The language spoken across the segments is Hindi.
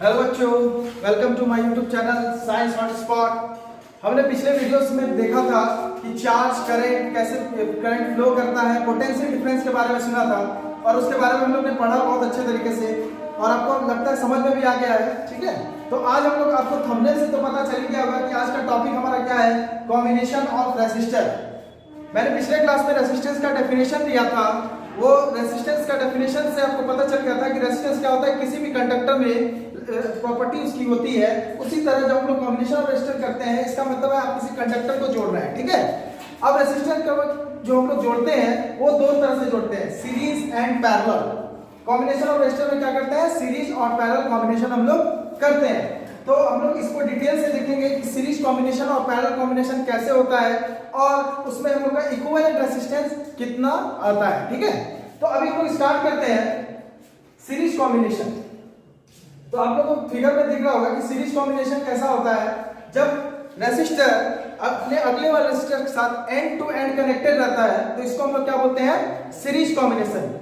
हेलो बच्चों, welcome to my YouTube channel science hot spot. हमने पिछले वीडियोस में देखा था कि चार्ज करंट कैसे करंट फ्लो करता है, पोटेंशियल डिफरेंस के बारे में सुना था और उसके बारे में हम लोग ने पढ़ा बहुत अच्छे तरीके से और आपको लगता है समझ में भी आ गया है। ठीक है, तो आज हम लोग आपको थंबनेल से तो पता चल गया होगा कि आज का टॉपिक हमारा क्या है, कॉम्बिनेशन ऑफ रेसिस्टर। मैंने पिछले क्लास में रेसिस्टेंस का डेफिनेशन दिया था। वो रेसिस्टेंस का डेफिनेशन से आपको पता चल गया था कि रेसिस्टेंस क्या होता है, किसी भी कंडक्टर में प्रॉपर्टी उसकी होती है। उसी तरह जब हम लोग कॉम्बिनेशन ऑफ रेसिस्टर करते हैं, इसका मतलब है आप किसी कंडक्टर को जोड़ रहे हैं। ठीक है, अब रेसिस्टर जो हम लोग जोड़ते हैं वो दो तरह से जोड़ते हैं, series and parallel. Combination of resistor में क्या करते हैं, सीरीज और पैरेलल कॉम्बिनेशन हम लोग करते हैं। तो हम लोग इसको डिटेल से देखेंगे कि सीरीज कॉम्बिनेशन और पैरेलल कॉम्बिनेशन कैसे होता है और उसमें हम लोग का इक्विवेलेंट रेजिस्टेंस कितना आता है। ठीक है, तो अभी हम लोग स्टार्ट करते हैं सीरीज कॉम्बिनेशन। तो आप लोगों को फिगर में दिख रहा होगा कि सीरीज कॉम्बिनेशन कैसा होता है, जब रेसिस्टर अपने अगले वाले रेसिस्टर के साथ एंड टू एंड कनेक्टेड रहता है तो इसको हम लोग क्या बोलते हैं, सीरीज कॉम्बिनेशन।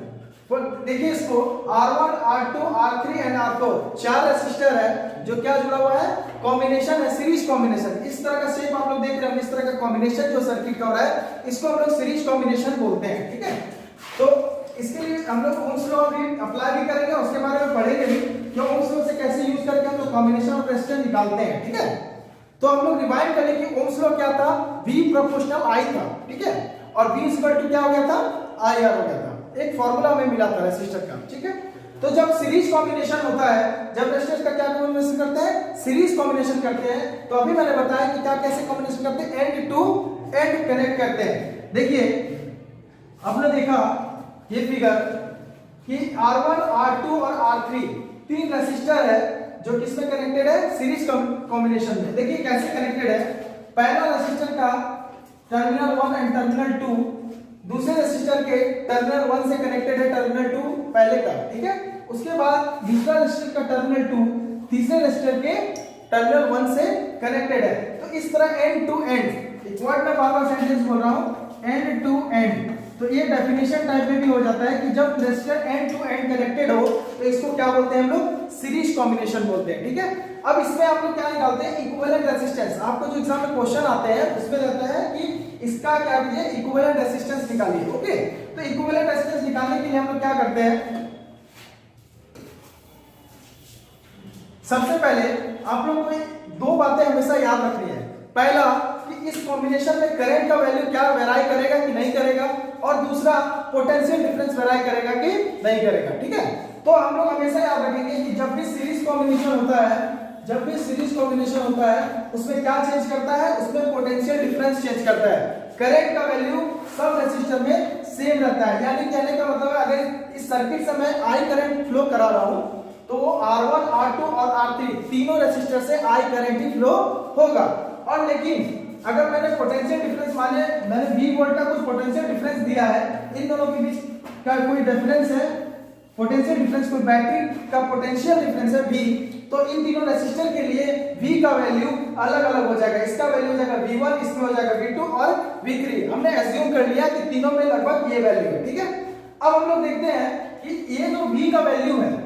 देखिए इसको R1, R2, R3 and R4 चार रेसिस्टर है जो क्या जुड़ा हुआ है, कॉम्बिनेशन है, सीरीज कॉम्बिनेशन। इस तरह का शेप आप लोग देख रहे हैं, इस तरह का कॉम्बिनेशन जो सर्किट का हो रहा है इसको हम लोग सीरीज कॉम्बिनेशन बोलते हैं। ठीक है, तो इसके लिए हम लोग ओम्स लॉ भी अप्लाई भी करेंगे, उसके बारे में पढ़ेंगे भी कि ओम्स लॉ से कैसे यूज करके हम लोग कॉम्बिनेशन ऑफ रेसिस्टेंस निकालते हैं। ठीक है, तो हम लोग रिवाइंड करें कि ओम्स लॉ क्या था, V प्रोपोर्शनल I था। ठीक है, और V इक्वल टू क्या हो गया था, IR हो गया था। एक फार्मूला हमें मिला था रेसिस्टर का। ठीक है, तो जब सीरीज कॉम्बिनेशन होता है, जब रेसिस्टर का क्या कॉम्बिनेशन करते हैं, सीरीज कॉम्बिनेशन करते हैं, तो अभी मैंने बताया कि क्या कैसे कॉम्बिनेशन करते हैं, एंड टू एंड कनेक्ट करते हैं। देखिए आपने देखा ये फिगर कि R1, R2 और R3 तीन रेसिस्टर है जो किसमें कनेक्टेड है, सीरीज कॉम्बिनेशन में। देखिए कैसे कनेक्टेड है, पहला रेसिस्टर का टर्मिनल 1 एंड टर्मिनल 2 दूसरे रेसिस्टर के टर्मिनल 1 से कनेक्टेड है, टर्मिनल 2 पहले का। ठीक है, उसके बाद दूसरा रेसिस्टर का टर्मिनल 2 तीसरे रेसिस्टर के टर्मिनल 1 से कनेक्टेड है। तो इस तरह एंड टू एंड, एक वर्ड में बार-बार सेंटेंस बोल रहा हूं, एंड टू एंड। तो ये डेफिनेशन टाइप में भी हो जाता है कि जब resistor end to end connected हो तो इसको क्या बोलते हैं हम लोग, सीरीज कॉम्बिनेशन बोलते हैं। ठीक है, अब इसमें आप लोग क्या निकालते हैं, इक्विवेलेंट रेजिस्टेंस। आपको जो एग्जाम में क्वेश्चन आते हैं उसमें रहता है कि इसका क्या कीजिए, इक्विवेलेंट रेजिस्टेंस निकालिए। ओके, तो इक्विवेलेंट रेजिस्टेंस निकालने के लिए हम लोग क्या करते हैं, सबसे पहले आप लोग को दो बातें हमेशा याद रखनी है। पहला कि इस कॉम्बिनेशन में करंट का वैल्यू क्या वेराई करेगा कि नहीं करेगा, और दूसरा पोटेंशियल डिफरेंस वेराई करेगा कि नहीं करेगा। ठीक है, तो हम लोग हमेशा याद रखेंगे कि जब भी सीरीज कॉम्बिनेशन होता है, जब भी सीरीज कॉम्बिनेशन होता है उसमें क्या चेंज करता है, उसमें पोटेंशियल डिफरेंस चेंज करता है। करंट का वैल्यू सब रेसिस्टर में सेम रहता है, यानी कहने का मतलब है अगर इस सर्किट से मैं I करंट फ्लो करा रहा हूं तो वो R1, R2 और R3 तीनों रेसिस्टर से I करंट ही फ्लो होगा। और लेकिन अगर मैंने पोटेंशियल डिफरेंस माने मैंने V वोल्ट का कुछ पोटेंशियल डिफरेंस दिया है, इन दोनों के बीच का कोई डिफरेंस है, पोटेंशियल डिफरेंस, कोई बैटरी का पोटेंशियल डिफरेंस है V, तो इन तीनों रेसिस्टर के लिए V का वैल्यू अलग अलग हो जाएगा। इसका वैल्यू हो जाएगा V1, इसमें हो जाएगा V2 और V3। हमने एज्यूम कर लिया कि तीनों में लगभग ये वैल्यू है। ठीक है, अब हम लोग देखते हैं कि ये जो V का वैल्यू है,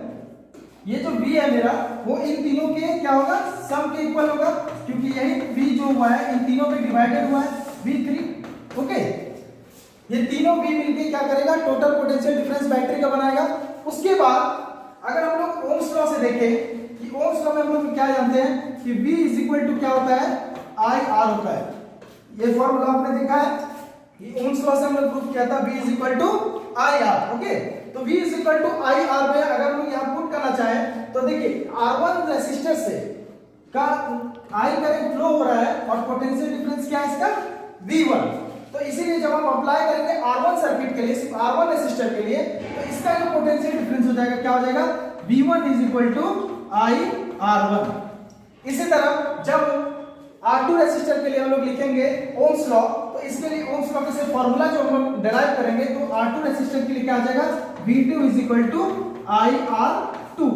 ये जो V है मेरा, वो इन तीनों के क्या होगा, सम के इक्वल होगा, क्योंकि यही V जो हुआ है इन तीनों में डिवाइडेड हुआ है V3। ओके, ये तीनों V मिलके क्या करेगा, टोटल पोटेंशियल डिफरेंस बैटरी का बनाएगा। उसके बाद अगर हम लोग ओम्स लॉ से देखें कि ओम्स लॉ में हम लोग क्या जानते हैं कि V इज इक्वल टू क्या होता है, IR होता है। ये फॉर्मूला आपने देखा है कि ओम्स लॉ से हम लोग प्रूव किया था V is equal to IR। Okay, तो V is equal to IR में अगर हम लोग यहाँ पुट करना चाहें तो देखिए R1 रेसिस्टर से का I करंट फ्लो हो रहा है और पोटेंशियल डिफरेंस क्या है इसका, V1। तो इसीलिए जब हम अप्लाई करेंगे R1 सर्किट के लिए, सिर्फ R1 रेसिस्टर के लिए, तो इसका जो पोटेंशियल डिफरेंस हो जाएगा क्या हो जाएगा, V1 is equal to IR1। इसी तरह जब R2 रेसिस्टर के लिए हम लोग लिखेंगे ओम्स लॉ, तो इसके लिए ओम्स लॉ के फॉर्मूला जो हम लोग डिराइव करेंगे तो R2 रेसिस्टर के लिए क्या आ जाएगा, V2 is equal to IR2।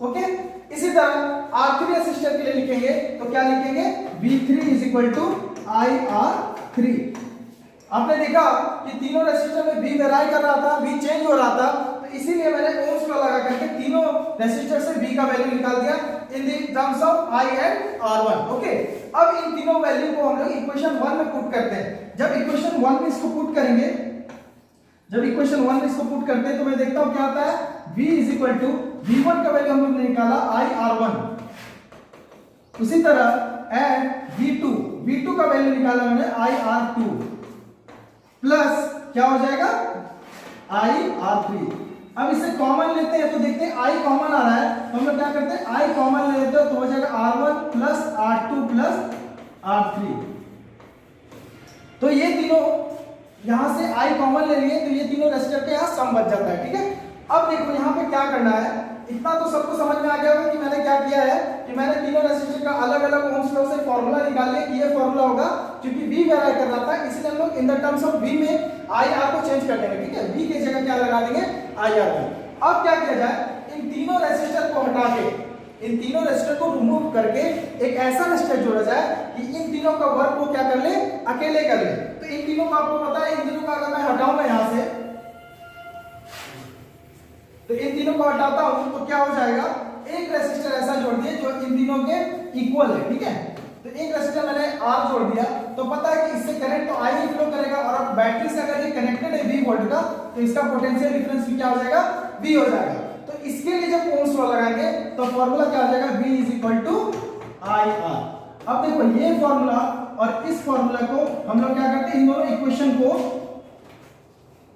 Okay, इसी तरह R3 रेसिस्टर के लिए लिखेंगे तो क्या लिखेंगे, V3 is equal to IR3। आपने देखा कि तीनों रेसिस्टर में V वेराई कर रहा था, V चेंज हो रहा था, तो इसीलिए मैंने ओम्स लॉ लगा करके तीनों रेसिस्टर से V का वैल्यू निकाल दिया in the terms of I and R1। Okay, अब इन तीनों वैल्यू को हम लोग इक्वेशन 1 में पुट करते हैं। जब इक्वेशन 1 में इसको पुट करेंगे, जब इक्वेशन 1 में इसको पुट करते हैं तो मैं देखता हूं क्या आता है। V V1 का वैल्यू हम लोग ने निकाला I R1, उसी तरह एंड V2 का वैल्यू निकाला मैंने I R2 प्लस क्या हो जाएगा I R3। अब इसे कॉमन लेते हैं तो देखते हैं I कॉमन आ रहा है तो हम लोग क्या करते हैं I कॉमन ले लेते हैं तो हो जाएगा R1 plus R2 plus R3। तो ये तीनों यहां से I कॉमन ले लिए तो ये तीनों रेसिस्टर के यहां सम बच जाता है। ठीक है, अब देखो यहां पे क्या करना है, इतना तो सबको समझ में आ गया होगा कि मैंने क्या किया है कि मैंने तीनों रेसिस्टर का अलग अलग ओम्स लॉ से फार्मूला निकाल लिया कि ये फार्मूला होगा क्योंकि V वेरी कर रहा था, इसलिए हम लोग in the terms of V में IR को चेंज कर देंगे। ठीक है, V की जगह क्या लगा देंगे IR को। अब क्या किया जाए, इन तीनों रेसिस्टर को हटा के, इन तीनों रेसिस्टर को रिमूव करके एक ऐसा रेसिस्टर जोड़ा जाए कि इन तीनों का वर्क वो क्या कर ले, अकेले कर ले। तो इन तीनों का आपको पता है, इन तीनों का अगर मैं हटाऊंगा यहां से तो इन तीनों को हटाता हूं तो क्या हो जाएगा, एक रेसिस्टर ऐसा जोड़ दिए जो इन तीनों के इक्वल है। ठीक है, तो एक रेसिस्टर मैंने R जोड़ दिया तो पता है कि इससे करंट तो I ही फ्लो करेगा और अब बैटरी से अगर ये कनेक्टेड है V वोल्ट का तो इसका पोटेंशियल डिफरेंस भी क्या हो जाएगा, V हो जाएगा। तो इसके लिए जब ओम्स लॉ लगाएंगे तो फार्मूला क्या हो जाएगा, V IR। अब देखो ये फार्मूला और इस फार्मूला को हम लोग क्या करते हैं, इन दोनों इक्वेशन को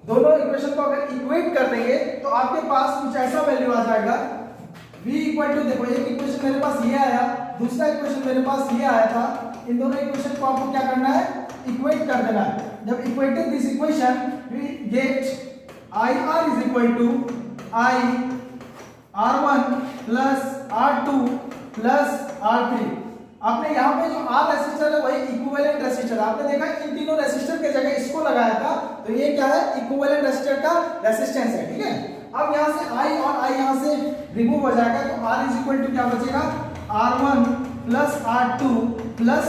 अगर इक्वेट कर देंगे तो आपके पास कुछ ऐसा वैल्यू आ जाएगा V देखो एक इक्वेशन मेरे पास ये आया, दूसरा इक्वेशन मेरे पास ये आया था। इन दोनों इक्वेशन को आपको क्या करना है, इक्वेट कर देना है। जब equated this equation we get IR is equal to I R1 plus R2 plus R3। आपने यहाँ पे जो R रेसिस्टर है वही इक्विवेलेंट रेसिस्टर, आपने देखा इन तीनों रेसिस्टर के जगह इसको लगाया था तो ये क्या है, इक्विवेलेंट रेसिस्टर का रेसिस्टेंस है। ठीक है, अब यहाँ से I और I यहाँ से रिमूव हो जाएगा तो R इज इक्वल टू क्या बचेगा, R1 plus R2 plus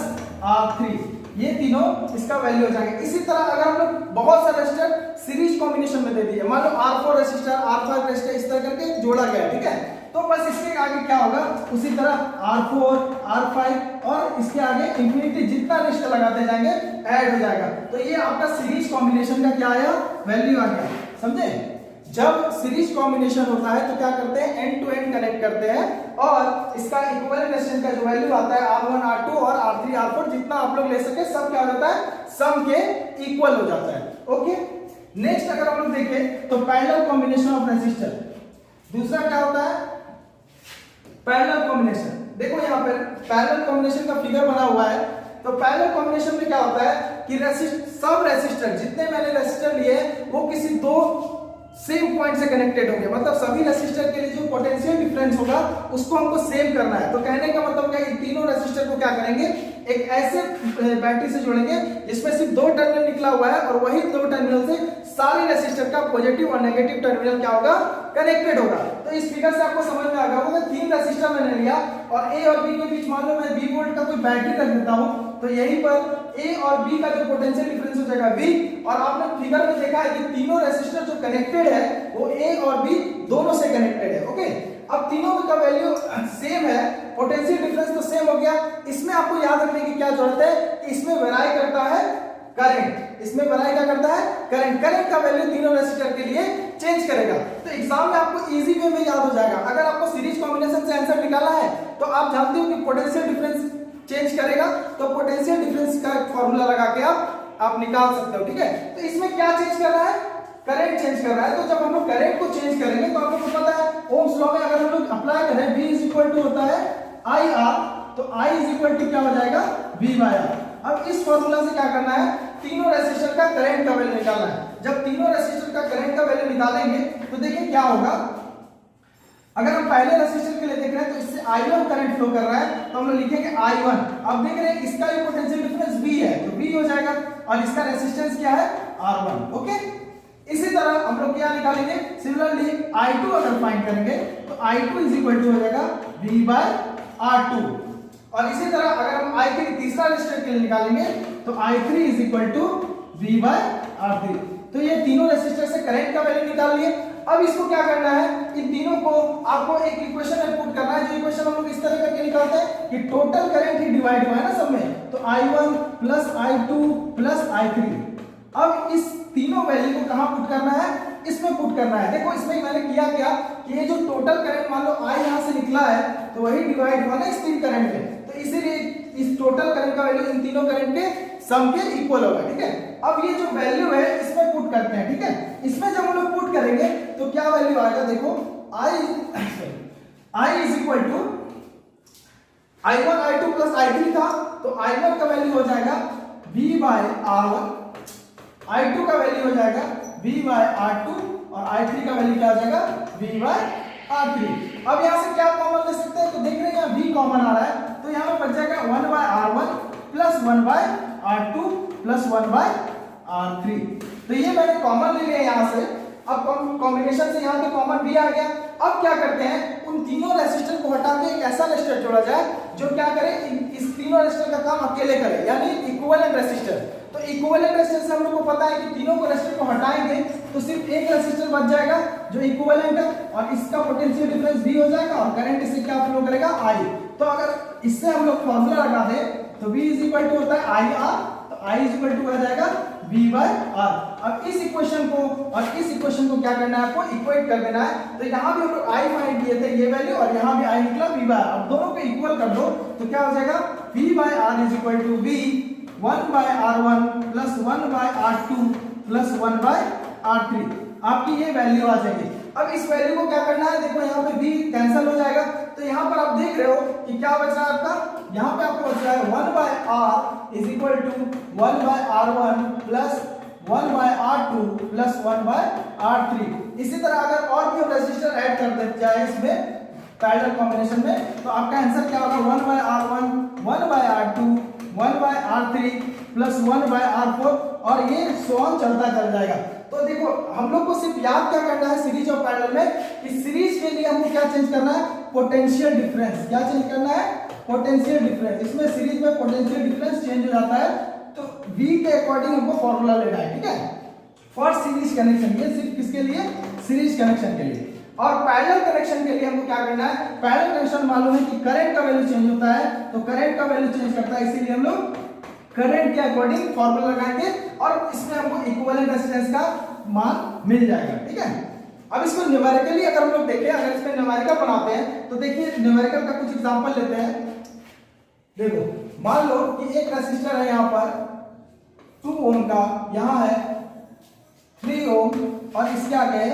R3, ये तीनों इसका वैल्यू हो जाएगा। इसी तरह अगर हम लोग बहुत सारे रेसिस्टर सीरीज कॉम्बिनेशन में दे दिए, मान लो R4 रेसिस्टर R5 रेसिस्टर इस तरह करके जोड़ा गया, ठीक है, तो बस इसके आगे क्या होगा, उसी तरह R4 R5 और इसके आगे इंफिनिटी जितना रेसिस्टर लगाते जाएंगे ऐड हो जाएगा। तो ये आपका सीरीज कॉम्बिनेशन का क्या आया, वैल्यू आ गया। समझे, जब सीरीज कॉम्बिनेशन होता है तो क्या करते हैं, एंड टू एंड कनेक्ट करते हैं और इसका इक्विवेलेंट रेजिस्टेंस का जो वैल्यू आता है R1 R2 और R3 R4 जितना आप लोग ले सके सब क्या हो जाता है, सम के इक्वल हो जाता है। ओके, नेक्स्ट अगर हम लोग देखें तो पैरेलल कॉम्बिनेशन ऑफ रेजिस्टर, दूसरा क्या होता है, पैरेलल कॉम्बिनेशन। देखो यहाँ पर पैरेलल कॉम्बिनेशन का फिगर बना हुआ है। तो पैरेलल कॉम्बिनेशन में क्या होता है कि सब रेजिस्टर जितने मैंने रेजिस्टर लिए वो किसी दो सेम पॉइंट से कनेक्टेड होंगे, मतलब सभी रेसिस्टर के लिए जो पोटेंशियल डिफरेंस होगा उसको हमको सेम करना है। तो कहने का मतलब क्या, इन तीनों रेसिस्टर को क्या करेंगे, एक ऐसे बैटरी से जोड़ेंगे जिसमें सिर्फ दो टर्मिनल निकला हुआ है और वही दो टर्मिनल से सारे रेसिस्टर का पॉजिटिव और नेगेटिव टर्मिनल क्या होगा, कनेक्टेड होगा। तो इस फिगर से आपको समझ में आ गया होगा, तीन रेसिस्टर मैंने लिया और ए और बी के बीच मान लो मैं 20 वोल्ट का कोई बैटरी रख देता हूं, तो यहीं पर ए और बी का जो पोटेंशियल डिफरेंस हो जाएगा V, और आपने फिगर में देखा है कि तीनों रेसिस्टर जो कनेक्टेड है वो ए और बी दोनों से कनेक्टेड है। ओके, अब तीनों का वैल्यू सेम है, पोटेंशियल डिफरेंस तो सेम हो गया। इसमें आपको याद रखने की क्या जरूरत है कि इसमें वेरी करता है करंट, इसमें वेरी क्या करता है, करंट। करंट का वैल्यू तीनों रेसिस्टर के लिए चेंज करेगा। तो एग्जाम में आपको इजी वे में याद हो जाएगा। अगर आपको सीरीज कॉम्बिनेशन से आंसर निकालना है तो आप जानते हो कि पोटेंशियल डिफरेंस चेंज करेगा, तो पोटेंशियल डिफरेंस का फॉर्मूला लगा के आप निकाल सकते हो। ठीक है, तो इसमें क्या चेंज कर रहा है, करंट चेंज कर रहा है। तो जब हम लोग करंट को चेंज करेंगे तो आप लोगों को पता है ओम्स लॉ में अगर हम लोग अप्लाई करें V इज इक्वल टू होता है IR, तो I इज इक्वल टू क्या हो जाएगा, V बाय R। अब इस फॉर्मूला से क्या करना है, तीनों रेसिस्टर का करंट का वैल्यू निकालना है। जब तीनों रेसिस्टर का करंट का वैल्यू निकालेंगे तो देखिए क्या होगा। अगर हम पहले रेसिस्टर के लिए देख रहे हैं तो इससे I1 करंट फ्लो कर रहा है, तो हम लोग लिखेंगे I1। अब देख रहे हैं इसका भी पोटेंशियल डिफरेंस V है तो V हो जाएगा और इसका रेसिस्टेंस क्या है, R1। ओके, इसी तरह हम लोग क्या निकालेंगे, सिमिलरली I2 अगर फाइंड करेंगे तो I2 इज इक्वल टू हो जाएगा V बाय R2। और इसी तरह अगर हम I के तीसरा रेसिस्टर के लिए निकालेंगे तो I3 is equal to V by R3। तो ये तीनों रेसिस्टर से करंट का वैल्यू निकाल लिए। अब इसको क्या करना है, इन तीनों को आपको एक इक्वेशन में पुट करना है। जो इक्वेशन हम लोग इस तरह करके निकालते हैं कि टोटल करंट ही डिवाइड हुआ है ना सब में, तो I1 plus I2 plus I3। अब इस तीनों वैल्यू को कहां पुट करना है, इसमें पुट करना है। देखो इसमें मैंने किया क्या कि ये जो टोटल करंट मान लो I यहां से निकला है तो वही डिवाइड हुआ ना इस तीन करंट में, तो इसीलिए इस टोटल करंट का वैल्यू इन तीनों करंट के सम के इक्वल होगा। ठीक है, अब ये जो वैल्यू है इसमें पुट करते हैं। ठीक है, इसमें जब हम लोग पुट करेंगे तो क्या वैल्यू आएगा, देखो I is equal to I1 I2 plus I3 था, तो I1 का वैल्यू हो जाएगा V बाय R1, I2 का वैल्यू हो जाएगा V बाय R2 और I3 का वैल्यू क्या हो जाएगा V बाय R3। अब यहां से क्या कॉमन ले सकते हैं, तो देख रहे हैं यहाँ V कॉमन आ रहा है, तो यहां पर बच जाएगा 1 by R1 plus 1 by R2 plus 1 by R3। तो ये मैंने कॉमन ले लिया यहां से। अब कॉम्बिनेशन से यहां पे कॉमन भी आ गया। अब क्या करते हैं, उन तीनों रेसिस्टर को हटा के एक ऐसा रेसिस्टर जोड़ा जाए जो क्या करे, इस तीनों रेसिस्टर का काम अकेले करे, यानी इक्विवेलेंट रेसिस्टर। तो इक्विवेलेंट रेसिस्टर से हम लोग को पता है कि तीनों को रेसिस्टर को हटाएंगे तो सिर्फ एक रेसिस्टर बच जाएगा जो इक्विवेलेंट है, और इसका पोटेंशियल डिफरेंस V हो जाएगा और करंट इससे क्या फ्लो करेगा I। तो अगर इससे हम लोग फार्मूला लगा दें तो V इज इक्वल टू होता है IR, तो I इज इक्वल टू आ जाएगा V बाय R। अब इस इक्वेशन को और इस इक्वेशन को क्या करना है, आपको इक्वेट कर देना है। तो यहाँ भी हम लोग I फाइंड किए थे ये वैल्यू, और यहाँ भी I निकला V बाय R। अब दोनों को इक्वल कर दो तो क्या हो जाएगा, V by R is equal to V 1 by R1 plus 1 by R2 plus 1 by R3। आपकी ये वैल्यू आ जाएगी। अब इस वैल्यू को क्या करना है, देखो यहाँ पे V कैंसिल हो जाएगा, तो यहाँ पर आप देख रहे हो कि क्या बच रहा है आपका, यहाँ पे आपको बच रहा है 1 by R is equal to 1 by R1 plus 1 by R2 plus 1 by R3। इसी तरह अगर और भी हम रेसिस्टर ऐड कर देते जाए इसमें पैरेलल कॉम्बिनेशन में, तो आपका आंसर क्या होगा, 1 by R1 1 by R2 1 by R3 plus 1 by R4, और ये सोन चलता चल जाएगा। तो देखो हम लोग को सिर्फ याद क्या करना है सीरीज और पैरेलल में, इस सीरीज के लिए हमको क्या चेंज करना है, पोटेंशियल डिफरेंस। क्या चेंज करना है, पोटेंशियल डिफरेंस। इसमें सीरीज में पोटेंशियल डिफरेंस चेंज हो जाता है, तो V के अकॉर्डिंग हमको फॉर्मूला लेना है। ठीक है, फॉर सीरीज कनेक्शन, ये सिर्फ किसके लिए, सीरीज कनेक्शन के लिए। और पैरेलल कनेक्शन के लिए हमको क्या करना है, पैरेलल कनेक्शन मालूम है कि करंट का वैल्यू चेंज होता है, तो करंट का वैल्यू चेंज करता है, इसीलिए हम लोग करंट के अकॉर्डिंग फॉर्मूला लगाएंगे और इसमें हमको इक्विवेलेंट रेजिस्टेंस का मान मिल जाएगा। ठीक है, अब इसको न्यूमेरिकली अगर हम लोग देखें, अगर इसमें न्यूमेरिकल बनाते हैं तो देखिए न्यूमेरिकल का कुछ एग्जांपल लेते हैं। देखो मान लो कि एक रेसिस्टर है यहाँ पर 2 ओम का, यहाँ है 3 ओम, और इसके आगे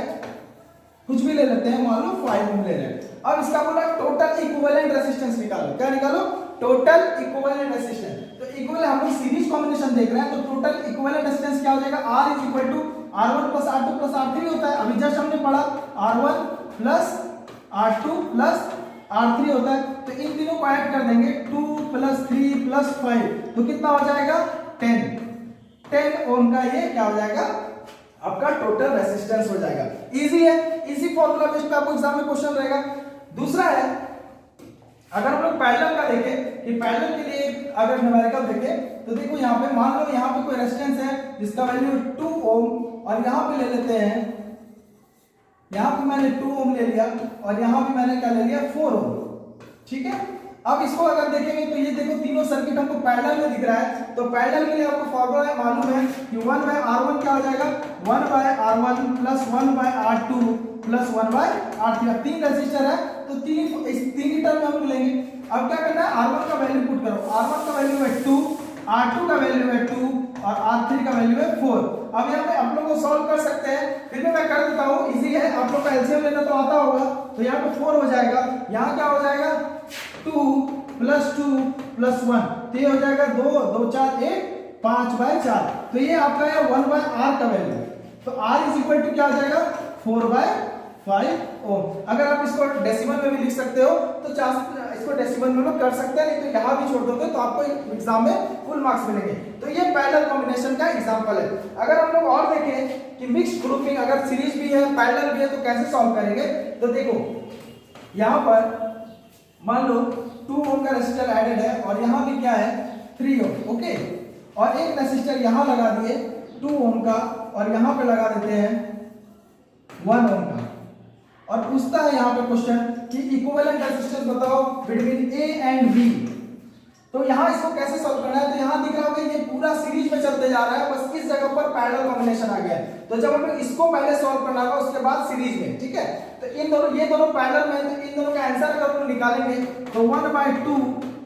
कुछ भी ले लेते हैं, मान लो 5 ओम ले रहे हैं। अब इसका बोला टोटल इक्विवेलेंट रेजिस्टेंस निकालो। क्या निकालो, टोटल इक्विवेलेंट रेजिस्टेंस। तो इक्विवेलेंट हम लोग सीरीज कॉम्बिनेशन देख रहे हैं, तो टोटल इक्विवेलेंट रेजिस्टेंस क्या हो जाएगा, R is equal to R1 plus R2 plus R3 होता है। अभी जस्ट हमने पढ़ा R1 plus R2 plus R3 होता है, तो इन तीनों को ऐड कर देंगे 2 प्लस 3 प्लस 5, तो कितना हो जाएगा 10 ओम का ये क्या हो जाएगा, आपका टोटल रेजिस्टेंस हो जाएगा। इजी है, इजी फॉर्मूला बेस्ड पे आपको एग्जाम में क्वेश्चन रहेगा। दूसरा है, अगर हम लोग पैरेलल का देखें कि पैरेलल के लिए अगर न्यूमेरिकल देखें तो देखो यहाँ पे मान लो यहाँ पे कोई रेजिस्टेंस है जिसका वैल्यू 2 ओम, और यहाँ पे ले लेते हैं, यहाँ पे मैंने 2 ओम ले लिया और यहाँ पे मैंने क्या ले लिया 4 ओम। ठीक है, अब इसको अगर देखेंगे तो ये देखो तीनों सर्किट हमको पैरेलल में दिख रहा है, तो पैरेलल के लिए आपको फॉर्मूला मालूम है कि 1 बाय R1 क्या हो जाएगा, 1 by R1 plus 1 by R2 plus 1 by R3। अब 3 रेजिस्टर है तो इस तीन की टर्म में हम लोग लेंगे। अब क्या करना है, R1 का वैल्यू पुट करो, R1 का वैल्यू है 2, R2 का वैल्यू है 2 और R3 का वैल्यू है 4। अब यहाँ पे आप लोग को सॉल्व कर सकते हैं, फिर भी मैं कर देता हूँ, इजी है, आप लोग का एलसीएम लेना तो आता होगा। तो यहाँ पे 4 हो जाएगा, यहाँ क्या हो जाएगा 2 प्लस 2 प्लस 1, तो ये हो जाएगा 2 2 4 1 5 बाय 4। तो ये आपका है 1 बाय R का वैल्यू, तो R इज इक्वल टू क्या हो जाएगा 4 बाय 5 ओम। अगर आप इसको डेसिमल में भी लिख सकते हो तो इसको डेसिमल में लोग कर सकते हैं, नहीं तो यहाँ भी छोड़ दोगे तो आपको एग्जाम में फुल मार्क्स मिलेंगे। तो ये पैरेलल कॉम्बिनेशन का एग्जांपल है। अगर हम लोग और देखें कि मिक्स्ड ग्रुपिंग, अगर सीरीज भी है पैरेलल भी है तो कैसे सॉल्व करेंगे, तो देखो यहाँ पर मान लो 2 ओम का रेजिस्टर एडेड है और यहाँ भी क्या है 3 ओम, ओके, और एक रेजिस्टर यहाँ लगा दिए 2 ओम का और यहाँ पे लगा देते हैं 1 ओम का। और पूछता है यहाँ पे क्वेश्चन कि इक्विवेलेंट रेजिस्टेंस बताओ बिटवीन ए एंड बी। तो यहाँ इसको कैसे सॉल्व करना है, तो यहाँ दिख रहा होगा ये पूरा सीरीज में चलते जा रहा है, बस इस जगह पर पैरेलल कॉम्बिनेशन आ गया है। तो जब हमें इसको पहले सॉल्व करना होगा उसके बाद सीरीज में, ठीक है। तो इन दोनों, ये दोनों पैरेलल में, तो इन दोनों का आंसर अगर हम निकालेंगे तो 1/2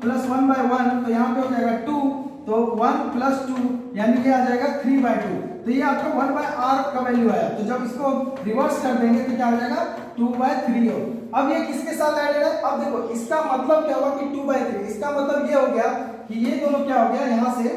प्लस 1/1, तो यहाँ पे हो जाएगा 2, तो 1 प्लस 2 यानी ये आ जाएगा 3/2। तो ये आपका 1/r का वैल्यू आया। तो जब इसको रिवर्स कर देंगे तो क्या हो जाएगा 2/3 हो। अब ये किसके साथ एडेड है, अब देखो इसका मतलब क्या हुआ कि 2/3, इसका मतलब ये हो गया कि ये दोनों क्या हो गया, यहां से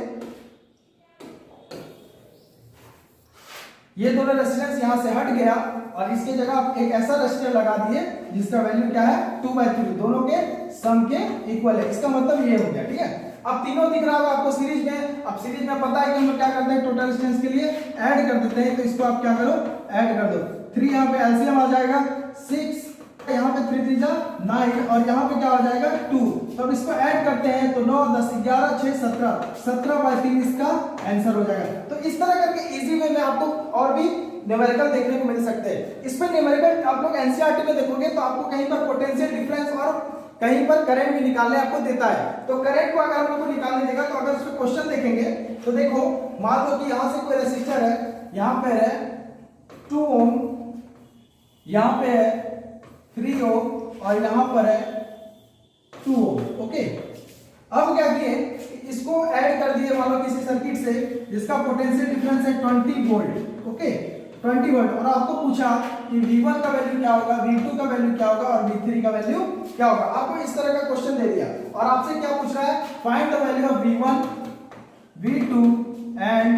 ये दोनों रेजिस्टेंस यहां से हट गया और इसके जगह आप एक ऐसा रेजिस्टेंस लगा दिए जिसका वैल्यू क्या है 2/3, दोनों के सम के इक्वल है। इसका मतलब ये हो गया, ठीक है। अब तीनों दिख रहा होगा आपको सीरीज में। अब सीरीज में पता है कि हम क्या करते हैं, टोटल रेजिस्टेंस के लिए ऐड कर देते हैं। तो इसको आप क्या करो, ऐड कर दो। 3 यहाँ पे एलसीएम आ जाएगा 6, यहाँ पे 3 3 9 और यहाँ पे क्या हो जाएगा 2। तो अब इसको ऐड करते हैं तो 9 10 11 6 17, 17/3 इसका आंसर हो जाएगा। तो इस तरह करके इजी वे में आपको और भी न्यूमेरिकल देखने को मिल सकते हैं। इस पे न्यूमेरिकल आप लोग एनसीईआरटी में देखोगे तो आपको कहीं पर पोटेंशियल डिफरेंस और कहीं पर करंट भी निकालने आपको देता है। तो करंट को अगर हम लोग को निकालने देगा तो अगर इसमें क्वेश्चन देखेंगे तो देखो, मान लो कि यहां से कोई रेजिस्टर है, यहां पे है 2 ओम, यहां पे है 3 ओम और यहां पर है 2 ओम। ओके, अब क्या किए, इसको ऐड कर दिए मान लो किसी सर्किट से जिसका पोटेंशियल डिफरेंस है 20 वोल्ट। Okay, 20 volt. और आपको पूछा कि V1 का वैल्यू क्या होगा, V2 का वैल्यू क्या होगा और V3 का वैल्यू क्या होगा। आपको इस तरह का क्वेश्चन दे दिया और आपसे क्या पूछ रहा है, find the value of V1, V2 and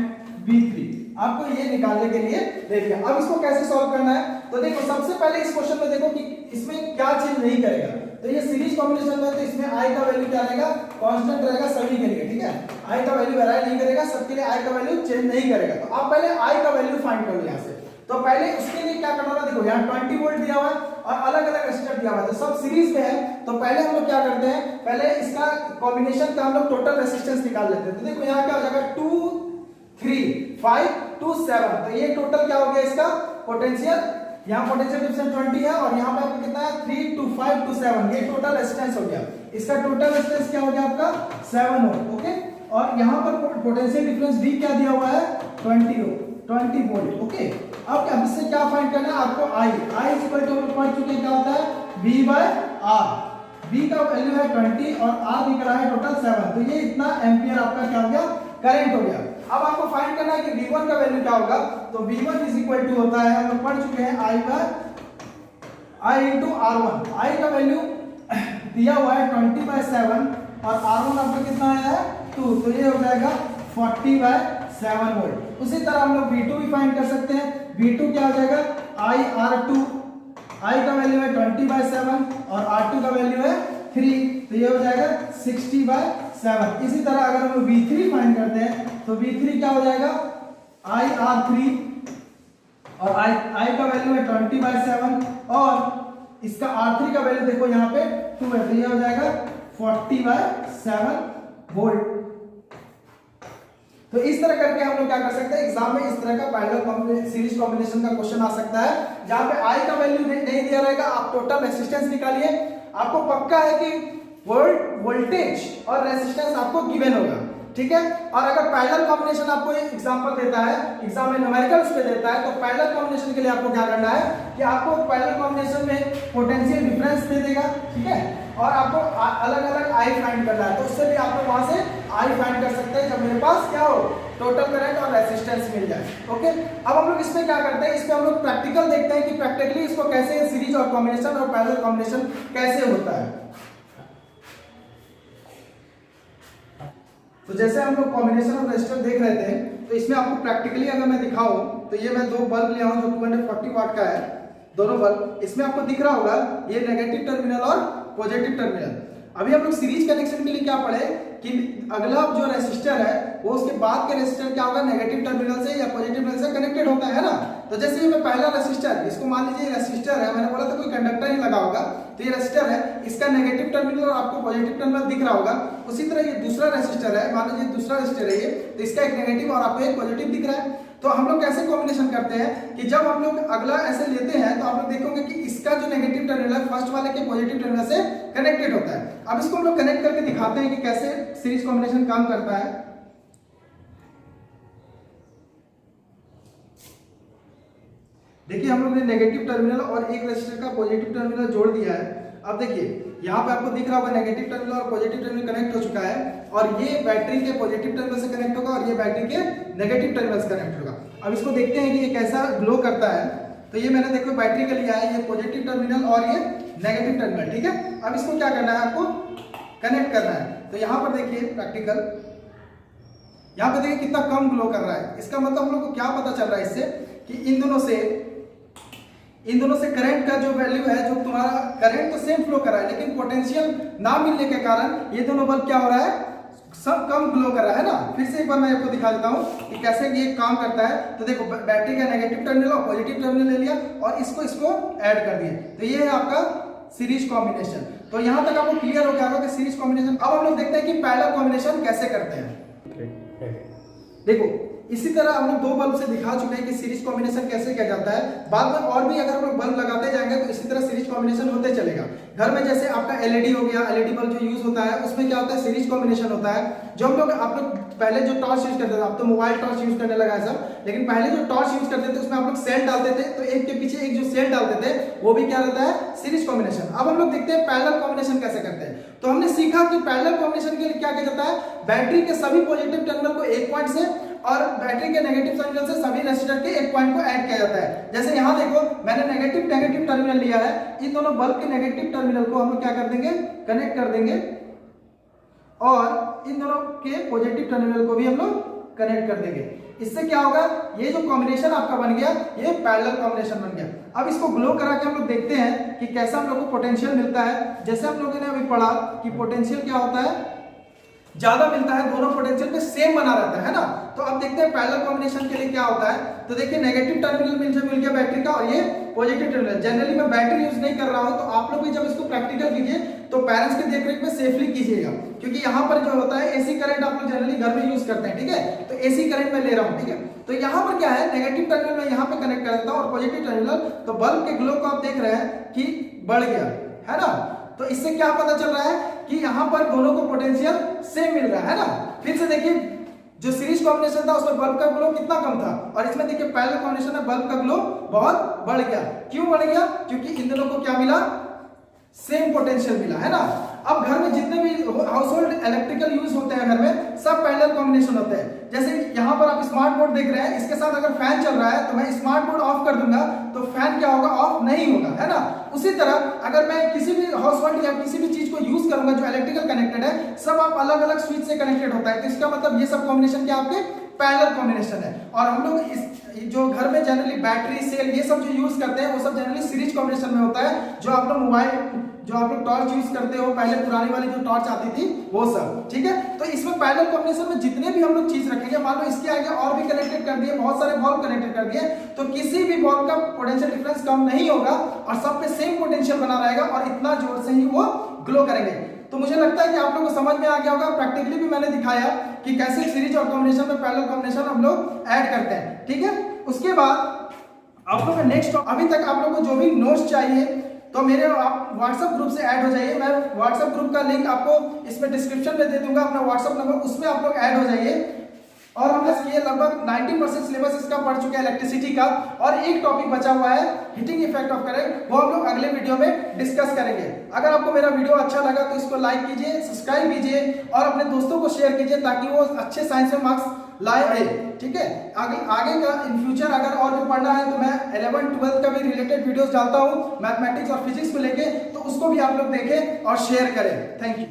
V3। आपको ये निकालने के लिए दे दिया। अब इसको कैसे सॉल्व करना है, तो देखो सबसे पहले इस क्वेश्चन में देखो कि इसमें क्या चेंज नहीं करेगा। तो ये सीरीज कॉम्बिनेशन में, तो इसमें I का वैल्यू क्या रहेगा, कांस्टेंट रहेगा सभी के लिए, ठीक है। I का वैल्यू वेरी नहीं करेगा, सबके लिए I का वैल्यू चेंज नहीं करेगा। तो आप पहले I का वैल्यू फाइंड करो यहाँ से। तो पहले उसके लिए क्या करना होगा, देखो यहाँ 20 वोल्ट दिया हुआ है और अलग अलग रेजिस्टर दिया हुआ है, तो सब सीरीज में है। तो पहले हम लोग क्या करते हैं, पहले इसका कॉम्बिनेशन का हम लोग टोटल रेजिस्टेंस निकाल लेते हैं। तो देखो यहाँ क्या हो जाएगा 2 3 5 2 7, तो ये टोटल क्या हो गया इसका पोटेंशियल, यहाँ पोटेंशियल डिफरेंस 20 है और यहाँ पे आपको कितना है 3 2 5 2 7, ये टोटल रेजिस्टेंस हो गया। इसका टोटल रेजिस्टेंस क्या हो गया आपका 7 ओम। ओके, और यहाँ पर पोटेंशियल डिफरेंस V क्या दिया हुआ है 20 वोल्ट। ओके, अब इससे क्या फाइंड करना है आपको, I इक्वल टू पढ़ चुके क्या होता है V/R। V का वैल्यू है 20 और R दिख रहा है टोटल 7, तो ये इतना एम्पियर आपका क्या हो गया, करंट हो गया। अब आपको फाइंड करना है कि V1 का वैल्यू क्या होगा। तो V1 इज इक्वल टू होता है, हम लोग पढ़ चुके हैं I इंटू R1। I का वैल्यू दिया हुआ है 20/7 और R1 आपका कितना आया है 2, तो ये हो जाएगा 40/7 वोल्ट। उसी तरह हम लोग V2 भी फाइंड कर सकते हैं। V2 क्या हो जाएगा IR2, I का वैल्यू है 20/7 और R2 का वैल्यू है 3, तो ये हो जाएगा 60/7। इसी तरह अगर हम V3 फाइंड करते हैं तो V3 क्या हो जाएगा IR3 और I का वैल्यू है 20/7 और इसका R3 का वैल्यू देखो यहाँ पे 2 है, तो ये हो जाएगा 40/7 वोल्ट। तो इस तरह करके हम लोग क्या कर सकते हैं, एग्जाम में इस तरह का पैरेलल सीरीज कॉम्बिनेशन का क्वेश्चन आ सकता है जहां पे I का वैल्यू नहीं दिया रहेगा। आप टोटल रेजिस्टेंस निकालिए, आपको पक्का है कि वोल्टेज और रेजिस्टेंस आपको गिवन होगा, ठीक है। और अगर पैरेलल कॉम्बिनेशन आपको एक एग्जांपल देता है, एग्जाम में न्यूमेरिकल्स पे देता है, तो पैरेलल कॉम्बिनेशन के लिए आपको क्या करना है कि आपको पैरेलल कॉम्बिनेशन में पोटेंशियल डिफरेंस दे देगा, ठीक है, और आपको अलग अलग I फाइंड करना है। तो उससे भी आप लोग वहां से I फाइंड कर सकते हैं जब मेरे पास क्या हो, टोटल करंट और रेजिस्टेंस मिल जाए। ओके, अब हम लोग इसमें क्या करते हैं, इसमें हम लोग प्रैक्टिकल देखते हैं कि प्रैक्टिकली इसको कैसे सीरीज और कॉम्बिनेशन और पैरेलल कॉम्बिनेशन कैसे होता है। तो जैसे हम लोग कॉम्बिनेशन ऑफ रेजिस्टर देख रहे थे, तो इसमें आपको प्रैक्टिकली अगर मैं दिखाऊं तो ये मैं 2 बल्ब लिया हूं जो 240 वाट का है, दोनों बल्ब। इसमें आपको दिख रहा होगा ये नेगेटिव टर्मिनल और पॉजिटिव टर्मिनल। अभी हम लोग सीरीज कनेक्शन के लिए क्या पढ़े कि अगला जो रेसिस्टर है वो उसके बाद के रेसिस्टर क्या होगा, नेगेटिव टर्मिनल से या पॉजिटिव टर्मिनल से कनेक्टेड होता है ना। तो जैसे ये मैं पहला रेसिस्टर, इसको मान लीजिए रेसिस्टर है, मैंने बोला था कोई कंडक्टर ही लगा होगा, तो ये रेसिस्टर है, इसका नेगेटिव टर्मिनल और आपको पॉजिटिव टर्मिनल दिख रहा होगा। उसी तरह ये दूसरा रेसिस्टर है, मान लीजिए दूसरा रेसिस्टर है ये, तो इसका एक नेगेटिव और आपको एक पॉजिटिव दिख रहा है। तो हम लोग कैसे कॉम्बिनेशन करते हैं कि जब हम लोग अगला ऐसे लेते हैं तो आप लोग देखोगे कि इसका जो नेगेटिव टर्मिनल है फर्स्ट वाले के पॉजिटिव टर्मिनल से कनेक्टेड होता है। अब इसको हम लोग कनेक्ट करके दिखाते हैं कि कैसे सीरीज कॉम्बिनेशन काम करता है। देखिए हम लोग ने नेगेटिव टर्मिनल और एक रेजिस्टर का पॉजिटिव टर्मिनल जोड़ दिया है। अब देखिए यहाँ पे आपको दिख रहा होगा नेगेटिव टर्मिनल और पॉजिटिव टर्मिनल कनेक्ट हो चुका है और ये बैटरी के पॉजिटिव टर्मिनल से कनेक्ट होगा और ये बैटरी के नेगेटिव टर्मिनल से कनेक्ट होगा। अब इसको देखते हैं कि ये कैसा ग्लो करता है। तो ये मैंने देखो बैटरी का लिया है, ये पॉजिटिव टर्मिनल और ये नेगेटिव टर्मिनल, ठीक है। अब इसको क्या करना है, आपको कनेक्ट करना है। तो यहाँ पर देखिए प्रैक्टिकल, यहाँ पे देखिए कितना कम ग्लो कर रहा है। इसका मतलब हम लोग को क्या पता चल रहा है इससे कि इन दोनों से करंट का जो वैल्यू है, जो तुम्हारा करंट तो सेम फ्लो कर रहा है लेकिन पोटेंशियल ना मिलने के कारण ये दोनों बल्ब क्या हो रहा है, सब कम ग्लो कर रहा है ना। फिर से एक बार मैं आपको दिखा देता हूँ कि कैसे ये काम करता है। तो देखो बैटरी का नेगेटिव टर्मिनल और पॉजिटिव टर्मिनल ले लिया और इसको ऐड कर दिया, तो ये है आपका सीरीज कॉम्बिनेशन। तो यहाँ तक आपको क्लियर हो गया होगा कि सीरीज कॉम्बिनेशन। अब हम लोग देखते हैं कि पैरेलल कॉम्बिनेशन कैसे करते हैं। देखो इसी तरह हम लोग दो बल्ब से दिखा चुके हैं कि सीरीज कॉम्बिनेशन कैसे किया जाता है। बाद में और भी अगर हम लोग बल्ब लगाते जाएंगे तो इसी तरह सीरीज कॉम्बिनेशन होते चलेगा। घर में जैसे आपका एलईडी हो गया, एलईडी बल्ब जो यूज होता है उसमें क्या होता है, सीरीज कॉम्बिनेशन होता है। जो हम लोग आप लोग पहले जो टॉर्च यूज करते थे, आप तो मोबाइल टॉर्च यूज करने लगा है सब, लेकिन पहले जो टॉर्च यूज करते थे उसमें आप लोग सेल डालते थे, तो एक के पीछे एक जो सेल डालते थे वो भी क्या रहता है, सीरीज कॉम्बिनेशन। अब हम लोग देखते हैं पैरेलल कॉम्बिनेशन कैसे करते हैं। तो हमने सीखा कि पैरेलल कॉम्बिनेशन के लिए क्या किया जाता है, बैटरी के सभी पॉजिटिव टर्मिनल को एक पॉइंट से और बैटरी के नेगेटिव टर्मिनल से सभी रेजिस्टर के एक पॉइंट को ऐड किया जाता है। जैसे यहाँ देखो मैंने नेगेटिव टर्मिनल लिया है, इन दोनों बल्ब के नेगेटिव टर्मिनल को हम लोग क्या कर देंगे, कनेक्ट कर देंगे और इन दोनों के पॉजिटिव टर्मिनल को भी हम लोग कनेक्ट कर देंगे। इससे क्या होगा, ये जो कॉम्बिनेशन आपका बन गया ये पैरेलल कॉम्बिनेशन बन गया। अब इसको ग्लो करा के हम लोग देखते हैं कि कैसा हम लोग को पोटेंशियल मिलता है। जैसे हम लोगों ने अभी पढ़ा कि पोटेंशियल क्या होता है, ज्यादा मिलता है, दोनों पोटेंशियल पे सेम बना रहता है ना। तो अब देखते हैं पैरेलल कॉम्बिनेशन के लिए क्या होता है। तो देखिए नेगेटिव टर्मिनल मिल गया बैटरी का और ये पॉजिटिव टर्मिनल। जनरली मैं बैटरी यूज नहीं कर रहा हूं, तो आप लोग भी जब इसको प्रैक्टिकल कीजिए तो पेरेंट्स के देखरेख में सेफली कीजिएगा, क्योंकि यहाँ पर जो होता है एसी करंट आप लोग जनरली घर में यूज करते हैं, ठीक है। तो एसी करंट में ले रहा हूँ, ठीक है। तो यहाँ पर क्या है, नेगेटिव टर्मिनल में यहाँ पे कनेक्ट कर देता हूँ और पॉजिटिव टर्मिनल, तो बल्ब के ग्लो को आप देख रहे हैं कि बढ़ गया है ना। तो इससे क्या पता चल रहा है कि यहाँ पर दोनों को पोटेंशियल सेम मिल रहा है ना। फिर से देखिए जो सीरीज कॉम्बिनेशन था उसमें बल्ब का ग्लो कितना कम था और इसमें देखिए पैरेलल कॉम्बिनेशन में बल्ब का ग्लो बहुत बढ़ गया। क्यों बढ़ गया, क्योंकि इन दोनों को क्या मिला, सेम पोटेंशियल मिला है ना। अब घर में जितने भी हाउस होल्ड इलेक्ट्रिकल यूज होते हैं घर में सब पैरेलल कॉम्बिनेशन होते हैं। जैसे यहाँ पर आप स्मार्ट बोर्ड देख रहे हैं, इसके साथ अगर फैन चल रहा है तो मैं स्मार्ट बोर्ड ऑफ कर दूंगा तो फैन क्या होगा, ऑफ नहीं होगा, है ना। उसी तरह अगर मैं किसी भी हाउस होल्ड या किसी भी चीज को यूज करूंगा जो इलेक्ट्रिकल कनेक्टेड है, सब आप अलग अलग स्विच से कनेक्टेड होता है। तो इसका मतलब ये सब कॉम्बिनेशन क्या आपके पैरेलल कॉम्बिनेशन है। और हम लोग इस जो घर में जनरली बैटरी सेल ये सब जो यूज करते हैं वो सब जनरली सीरीज कॉम्बिनेशन में होता है। जो आप लोग मोबाइल, जो आप लोग टॉर्च यूज करते हो, पहले पुरानी वाली जो टॉर्च आती थी वो सब, ठीक है। तो इसमें पैरेलल कॉम्बिनेशन में जितने भी हम लोग चीज रखेंगे, मान लो इसके आगे और भी कनेक्टेड कर दिए, बहुत सारे बल्ब कनेक्टेड कर दिए, तो किसी भी बल्ब का पोटेंशियल डिफरेंस कम नहीं होगा और सब पे सेम पोटेंशियल बना रहेगा और इतना जोर से ही वो ग्लो करेंगे। तो मुझे लगता है कि आप लोगों को समझ में आ गया होगा। प्रैक्टिकली भी मैंने दिखाया कि कैसे सीरीज और कॉम्बिनेशन में पैरेलल कॉम्बिनेशन हम लोग ऐड करते हैं, ठीक है। उसके बाद आप लोग का नेक्स्ट, अभी तक आप लोगों को जो भी नोट्स चाहिए तो मेरे आप व्हाट्सएप ग्रुप से ऐड हो जाइए। मैं व्हाट्सएप ग्रुप का लिंक आपको इसमें डिस्क्रिप्शन में दे दूंगा, अपना व्हाट्सएप नंबर, उसमें आप लोग ऐड हो जाइए। और हमने ये लगभग 90% सिलेबस इसका पढ़ चुके हैं इलेक्ट्रिसिटी का, और एक टॉपिक बचा हुआ है हीटिंग इफेक्ट ऑफ करंट, वो हम लोग अगले वीडियो में डिस्कस करेंगे। अगर आपको मेरा वीडियो अच्छा लगा तो इसको लाइक कीजिए, सब्सक्राइब कीजिए और अपने दोस्तों को शेयर कीजिए ताकि वो अच्छे साइंस में मार्क्स लाए, ठीक है। आगे का इन फ्यूचर अगर और भी पढ़ना है तो मैं 11-12 का भी रिलेटेड वीडियोस डालता हूँ मैथमेटिक्स और फिजिक्स को लेके, तो उसको भी आप लोग देखें और शेयर करें। Thank you.